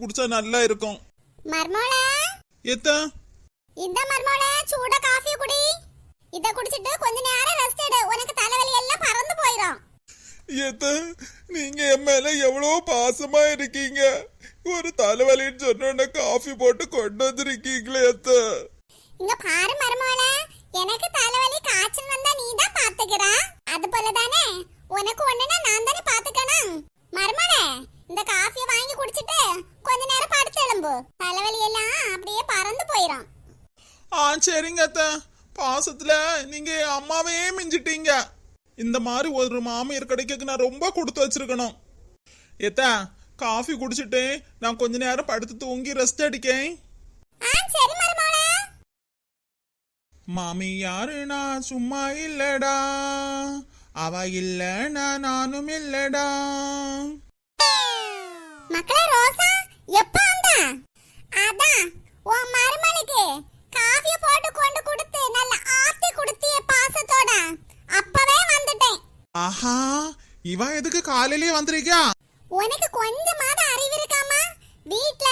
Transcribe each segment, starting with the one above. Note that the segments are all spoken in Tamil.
குடிச்சா நல்லா இருக்கும். மர்மோளே எத்த இந்த மர்மோளே சூட காஃபி குடி. இத குடிச்சிட்டு கொஞ்ச நேரம் ரெஸ்ட் எடு. உனக்கு தலைவலி எல்லாம் பறந்து போயிடும். எத்த நீங்க என் மேல எவ்வளவு பாசமா இருக்கீங்க. ஒரு தலைவலின்னு சொன்ன காஃபி போட்டு கொண்டு வந்திருக்கீங்களே எத்த. இங்க பாரு மர்மோளே, எனக்கு தலைவலி காய்ச்சல் வந்தா நீ தான் பாத்துக்கற. அது போல தானே உனக்கு ஒண்ணுனா நான் தானே பாத்துக்கணும். மர்மோளே இந்த காஃபியை வாங்கி குடிச்சிட்டு கொஞ்ச நேரம் படுத்து எழும்பு. தலைவலி எல்லாம் அப்படியே பறந்து போயிடும். சரிங்க அத்த. பாசத்துல நீங்க அம்மாவையே மிஞ்சிட்டீங்க. இந்த மாதிரி ஒரு மாமியார் கிடைக்க நான் ரொம்ப கொடுத்து வச்சிருக்கணும். ஏத்த காஃபி குடிச்சிட்டு நான் கொஞ்ச நேரம் படுத்து தூங்கி ரெஸ்ட் அடிக்கேன். சரி மர்மோளே. மாமி யாருனா சும்மா இல்லடா, அவ இல்லனா நானும் இல்லடா. மக்களே ரோசா எப்ப வந்த? அதான் உன் மருமலுக்கு காஃபிய போட்டு கொண்டு கொடுத்து நல்ல ஆத்தி குடுத்திய பாசத்தோட அப்பவே வந்துட்டேன். ஆஹா, இவ எதுக்கு காலையிலே வந்திருக்கா? உனக்கு கொஞ்சமாவது அறிவு இருக்காமா? வீட்ல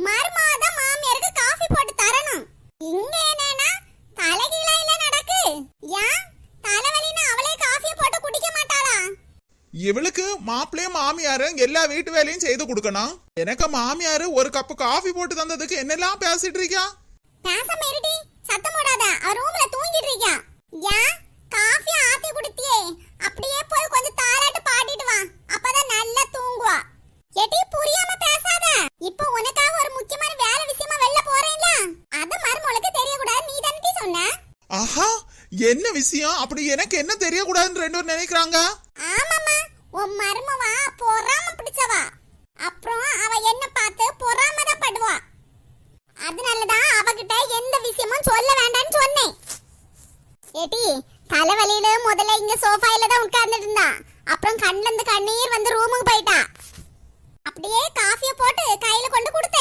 மருமக மாமியாருக்கு காஃபி போட்டு தரணும். இங்க என்னன்னா தலைகீழ இல்ல நடக்கு. ஏன் தலைவலினா அவளே காஃபிய போட்டு குடிக்க மாட்டாளா? இவளுக்கு மாப்பிள்ளைய மாமியாரு எல்லா வீட்டு வேலையும் செய்து கொடுக்கணும். எனக்கு மாமியாரு ஒரு கப்பு காஃபி போட்டு தந்ததுக்கு என்னெல்லாம் பேசிட்டு இருக்கா? பேசாம இருடி, சத்தம் போடாத. அவ ரூம்ல தூங்கிட்டு இருக்கா. ஏன் காஃபி ஆத்தி குடுத்தியே, அப்படியே போய் கொஞ்சம் தாலாட்டு பாடிட்டு வா. அப்பதான் நல்லா தூங்குவா. எடி புரியாம பேசாத. இப்போ உனக்காக ஒரு முக்கியமான வேலை விஷயமா வெளில போறேன்ல, அது மருமகளுக்கு தெரியக்கூடாது. நீ தானே சொன்ன. ஆஹா, என்ன விஷயம்? அப்படி எனக்கு என்ன தெரியக்கூடாதுன்னு ரெண்டு பேரும் நினைக்கிறாங்க. ஆமாமா, உன் மருமவா பொறாம பிடிச்சவா. அப்புறம் அவ என்ன பார்த்து பொறாம தான் படுவா. அதனாலதான் அவகிட்ட எந்த விஷயமும் சொல்ல வேண்டாம்னு சொன்னேன். ஏடி தலைவலியில முதல்ல இங்க சோஃபாயில தான் உட்கார்ந்துட்டு இருந்தா. அப்புறம் கண்ணுல இருந்து கண்ணீர் வந்து ரூமுக்கு போயிட்டா. அப்படியே காஃபியை போட்டு கையில கொண்டு கொடுத்த.